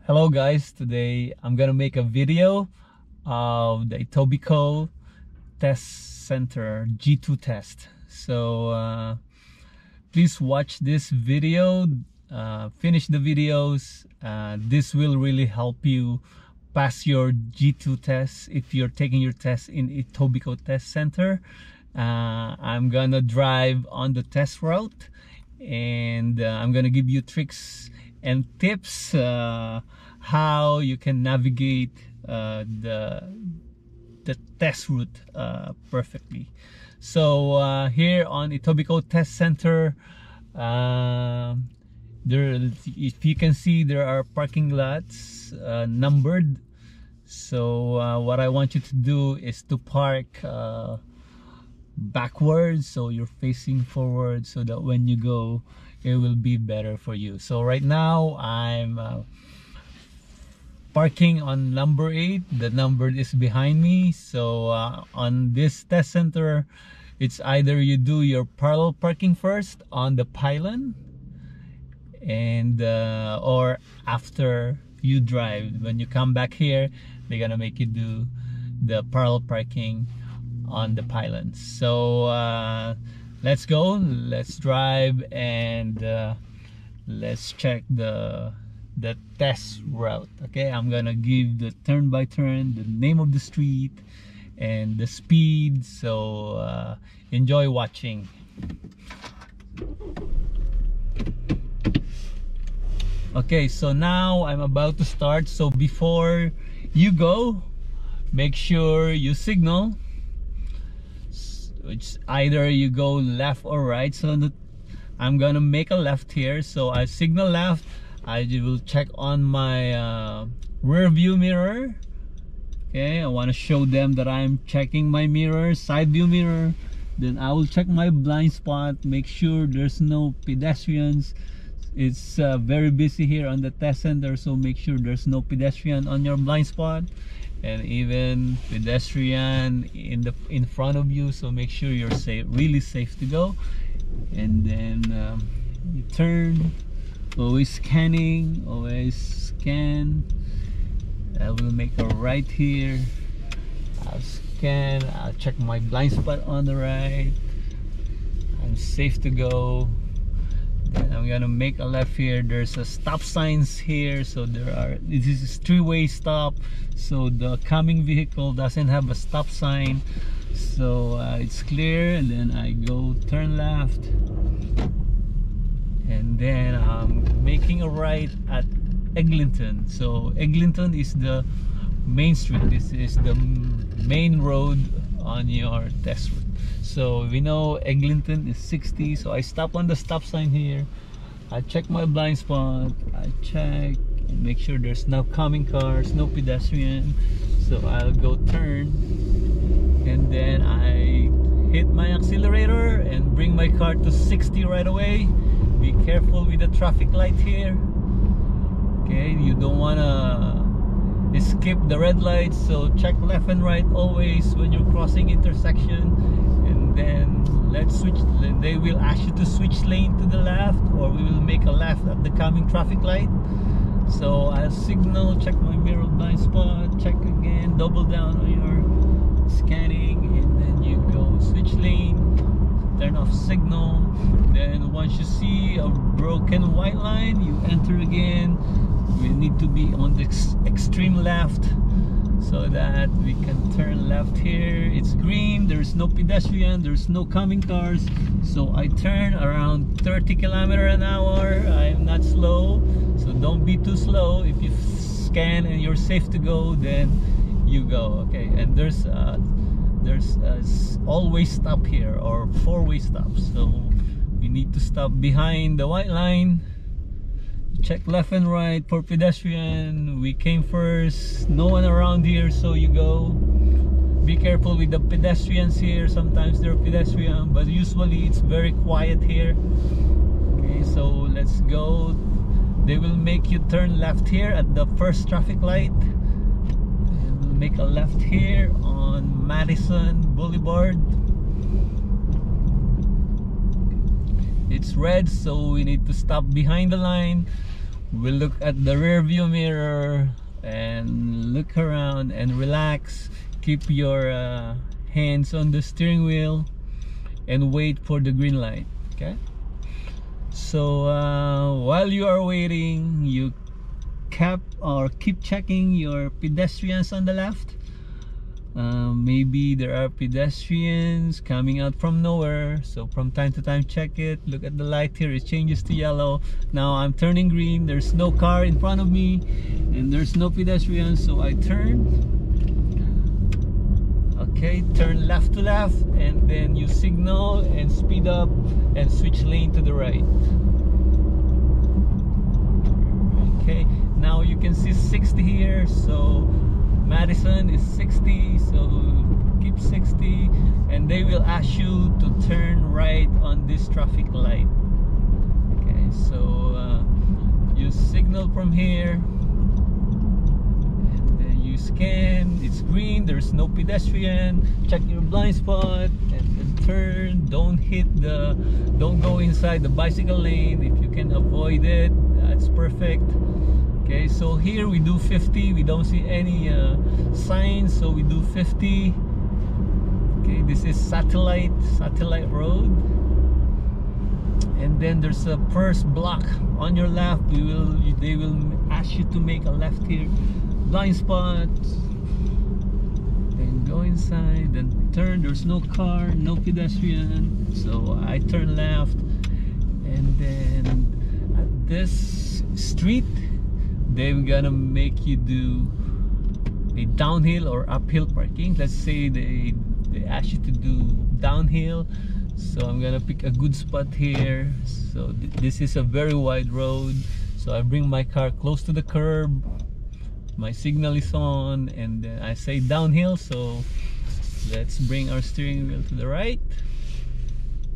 Hello guys, today I'm gonna make a video of the Etobicoke Test Center G2 test. So please watch this video, finish the videos. This will really help you pass your G2 test if you're taking your test in Etobicoke Test Center. I'm gonna drive on the test route, and I'm gonna give you tricks and tips how you can navigate the test route perfectly. So here on Etobicoke Test Center, if you can see, there are parking lots numbered. So what I want you to do is to park backwards, so you're facing forward, so that when you go, it will be better for you. So right now I'm parking on number 8. The number is behind me. So on this test center, it's either you do your parallel parking first on the pylon, and or after you drive, when you come back here, they're gonna make you do the parallel parking on the pylons. So let's go, let's drive, and let's check the test route. Okay, I'm gonna give the turn by turn, the name of the street and the speed. So enjoy watching. Okay, so now I'm about to start. So before you go, make sure you signal, which either you go left or right. So I'm gonna make a left here, so I signal left. I will check on my rear view mirror. Okay, I want to show them that I'm checking my mirror, side view mirror. Then I will check my blind spot, make sure there's no pedestrians. It's very busy here on the test center, so make sure there's no pedestrian on your blind spot, and even pedestrian in front of you. So make sure you're safe, really safe to go. And then you turn, always scanning, always scan. I will make a right here. I'll scan, I'll check my blind spot on the right. I'm safe to go. Then I'm gonna make a left here. There's a stop signs here, so this is three-way stop, so the coming vehicle doesn't have a stop sign, so it's clear. And then I go turn left, and then I'm making a right at Eglinton. So Eglinton is the main street. This is the main road on your test route. So we know Eglinton is 60, so I stop on the stop sign here. I check my blind spot, I check and make sure there's no coming cars, no pedestrian. So I'll go turn, and then I hit my accelerator and bring my car to 60 right away. Be careful with the traffic light here. Okay, you don't wanna skip the red lights, so check left and right always when you're crossing intersection. And then let's switch. They will ask you to switch lane to the left, or we will make a left at the coming traffic light. So I'll signal, check my mirror blind spot, check again, double down on your scanning, and then you go switch lane, turn off signal. Then once you see a broken white line, you enter again. We need to be on the extreme left, so that we can turn left here. It's green, there's no pedestrian, there's no coming cars, so I turn around 30 km/h. I'm not slow, so don't be too slow. If you scan and you're safe to go, then you go. Okay, and there's always stop here, or four-way stop, so we need to stop behind the white line. Check left and right for pedestrian. We came first, no one around here, so you go. Be careful with the pedestrians here. Sometimes they're pedestrian, but usually it's very quiet here. Okay, so let's go. They will make you turn left here at the first traffic light. We'll make a left here on Madison Boulevard. It's red, so we need to stop behind the line. we'll look at the rear view mirror and look around and relax. Keep your hands on the steering wheel and wait for the green light. Okay, so while you are waiting, you keep checking your pedestrians on the left. Maybe there are pedestrians coming out from nowhere, so from time to time check it. Look at the light here, it changes to yellow. Now I'm turning green, there's no car in front of me and there's no pedestrians, so I turn. Okay, turn left to left, and then you signal and speed up and switch lane to the right. Okay, now you can see 60 here, so Madison is 60, so keep 60, and they will ask you to turn right on this traffic light. Okay, so you signal from here, and then you scan, it's green, there's no pedestrian, check your blind spot, and then turn. Don't go inside the bicycle lane. If you can avoid it, that's perfect. Okay, so here we do 50. We don't see any signs, so we do 50. Okay, this is satellite road, and then there's a first block on your left. They will ask you to make a left here, blind spot, then go inside, then turn. There's no car, no pedestrian, so I turn left, and then at this street they're gonna make you do a downhill or uphill parking. Let's say they ask you to do downhill, so I'm gonna pick a good spot here. So this is a very wide road, so I bring my car close to the curb, my signal is on, and then I say downhill. So let's bring our steering wheel to the right,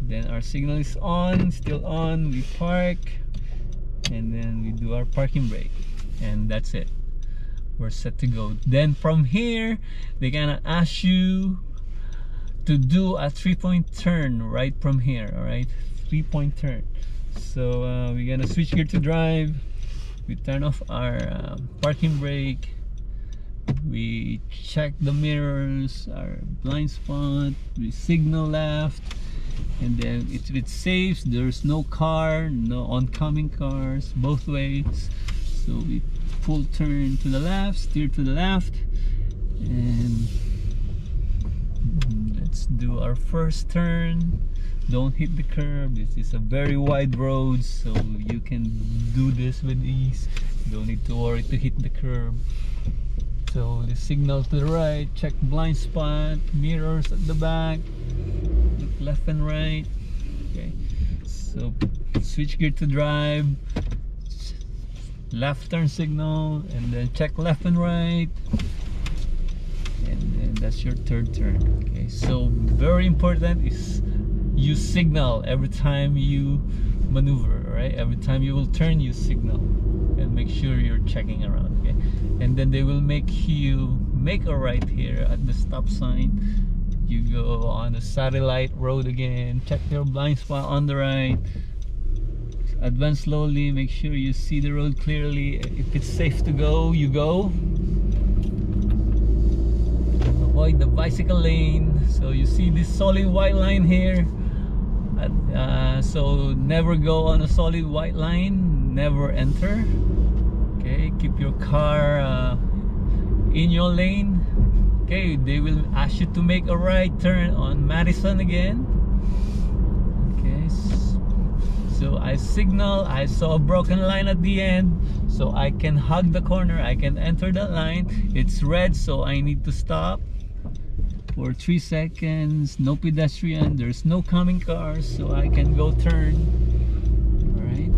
then our signal is on, still on, we park, and then we do our parking brake, and that's it, we're set to go. Then from here they're gonna ask you to do a 3-point turn right from here. All right, 3-point turn. So we're gonna switch gear to drive. We turn off our parking brake, we check the mirrors, our blind spot, we signal left, and then it saves. There's no car, no oncoming cars both ways, so we full turn to the left, steer to the left, and let's do our first turn. Don't hit the curb. This is a very wide road, so you can do this with ease. You don't need to worry to hit the curb. So the signal to the right, check blind spot, mirrors at the back, look left and right. Okay, so switch gear to drive, left turn signal, and then check left and right, and then that's your third turn. Okay, so very important is you signal every time you maneuver. Right, every time you will turn, you signal and make sure you're checking around. Okay, and then they will make you make a right here at the stop sign. You go on the satellite road again, check your blind spot on the right, advance slowly, make sure you see the road clearly. If it's safe to go, you go. Avoid the bicycle lane. So you see this solid white line here, so never go on a solid white line, never enter. Okay, keep your car in your lane. Okay, they will ask you to make a right turn on Madison again. Okay, so I signal, I saw a broken line at the end, so I can hug the corner, I can enter that line. It's red, so I need to stop for 3 seconds. No pedestrian, there's no coming cars, so I can go turn. Alright,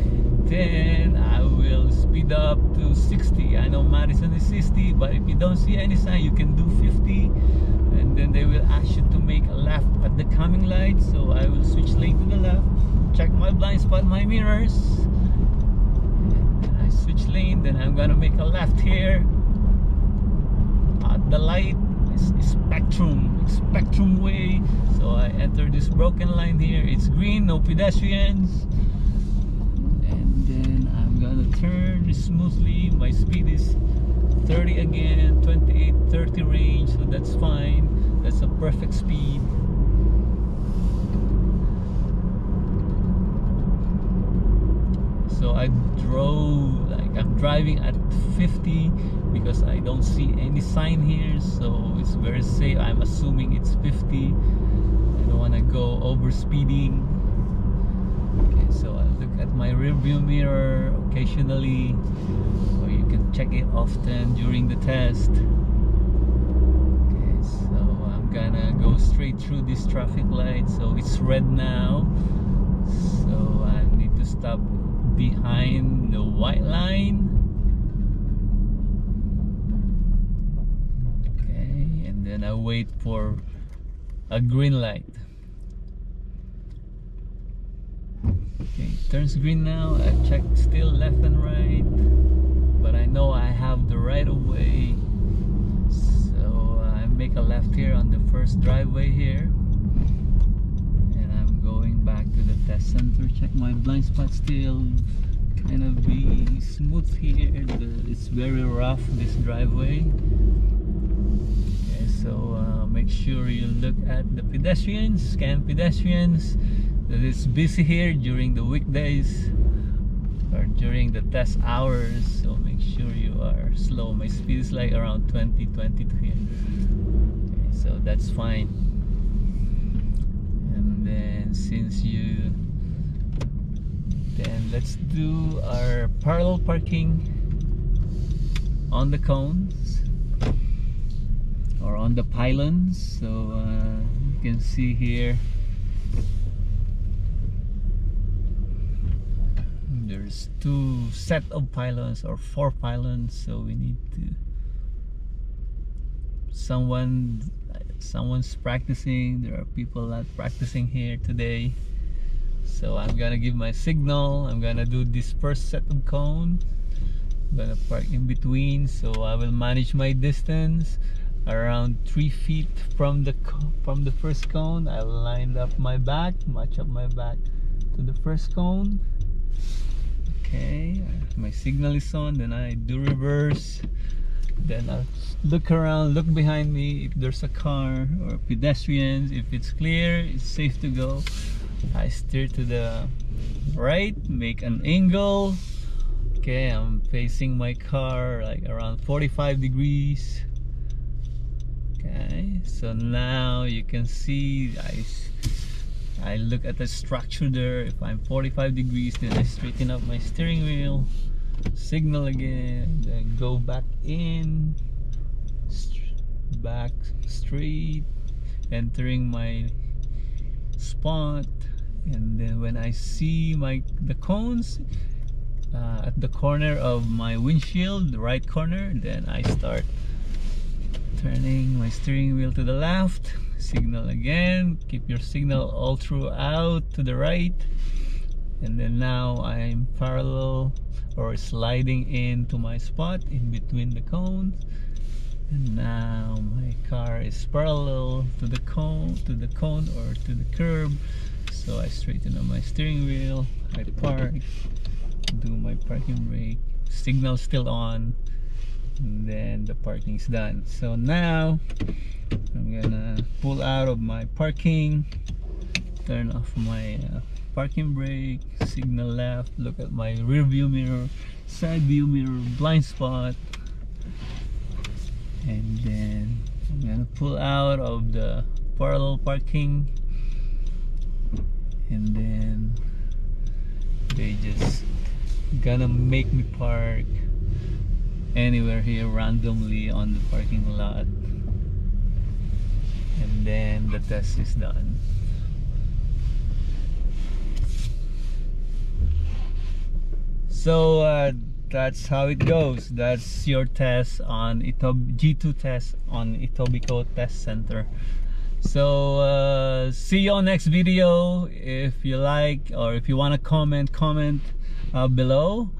and then I will speed up to 60. I know Madison is 60, but if you don't see any sign, you can do 50, and then they will ask you to make a left at the coming light. So I will switch lane to the left, check my blind spot, my mirrors, and I switch lane. Then I'm gonna make a left here. The light is spectrum way, so I enter this broken line here. It's green, no pedestrians. very smoothly. My speed is 30 again, 28, 30 range, so that's fine. That's a perfect speed. So I drove, like I'm driving at 50 because I don't see any sign here, so it's very safe. I'm assuming it's 50. I don't want to go over speeding. Okay, so I look at my rear view mirror occasionally, or you can check it often during the test. Okay, so I'm gonna go straight through this traffic light. So it's red now, so I need to stop behind the white line. Okay, and then I wait for a green light. Okay, it turns green now. I check still left and right, but I know I have the right of way, so I make a left here on the first driveway here, and I'm going back to the test center. Check my blind spot, still kind of be smooth here. It's very rough, this driveway. Okay, so make sure you look at the pedestrians, scan pedestrians. That it's busy here during the weekdays or during the test hours, so make sure you are slow. My speed is like around 20, 22 here. Okay, so that's fine. And then let's do our parallel parking on the cones or on the pylons. So you can see here there's two set of pylons or 4 pylons, so we need to someone's practicing. There are people not practicing here today, so I'm gonna give my signal. I'm gonna do this first set of cone. I'm gonna park in between, so I will manage my distance around 3 feet from the first cone. I lined up my back, match up my back to the first cone. Okay, my signal is on, then I do reverse, then I'll look around, look behind me if there's a car or pedestrians. If it's clear, it's safe to go. I steer to the right, make an angle. Okay, I'm facing my car like around 45 degrees. Okay, so now you can see I look at the structure there. If I'm 45 degrees, then I straighten up my steering wheel, signal again, then go back in, back straight, entering my spot. And then when I see the cones at the corner of my windshield, the right corner, then I start turning my steering wheel to the left, signal again, keep your signal all throughout to the right. And then now I'm parallel or sliding into my spot in between the cones, and now my car is parallel to the cone or to the curb. So I straighten up my steering wheel, I park, do my parking brake, signal still on, and then the parking is done. So now I'm gonna pull out of my parking, turn off my parking brake, signal left, look at my rear view mirror, side view mirror, blind spot, and then I'm gonna pull out of the parallel parking, and then they just gonna make me park anywhere here randomly on the parking lot, and then the test is done. So that's how it goes. That's your test on G2 test on Etobicoke Test Center. So see you on next video. If you like, or if you want to comment below,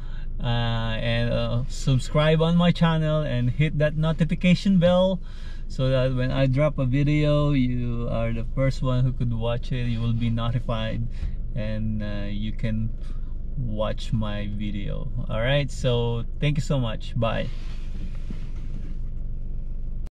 and subscribe on my channel and hit that notification bell, so that when I drop a video, you are the first one who could watch it. You will be notified, and you can watch my video. All right, so thank you so much. Bye.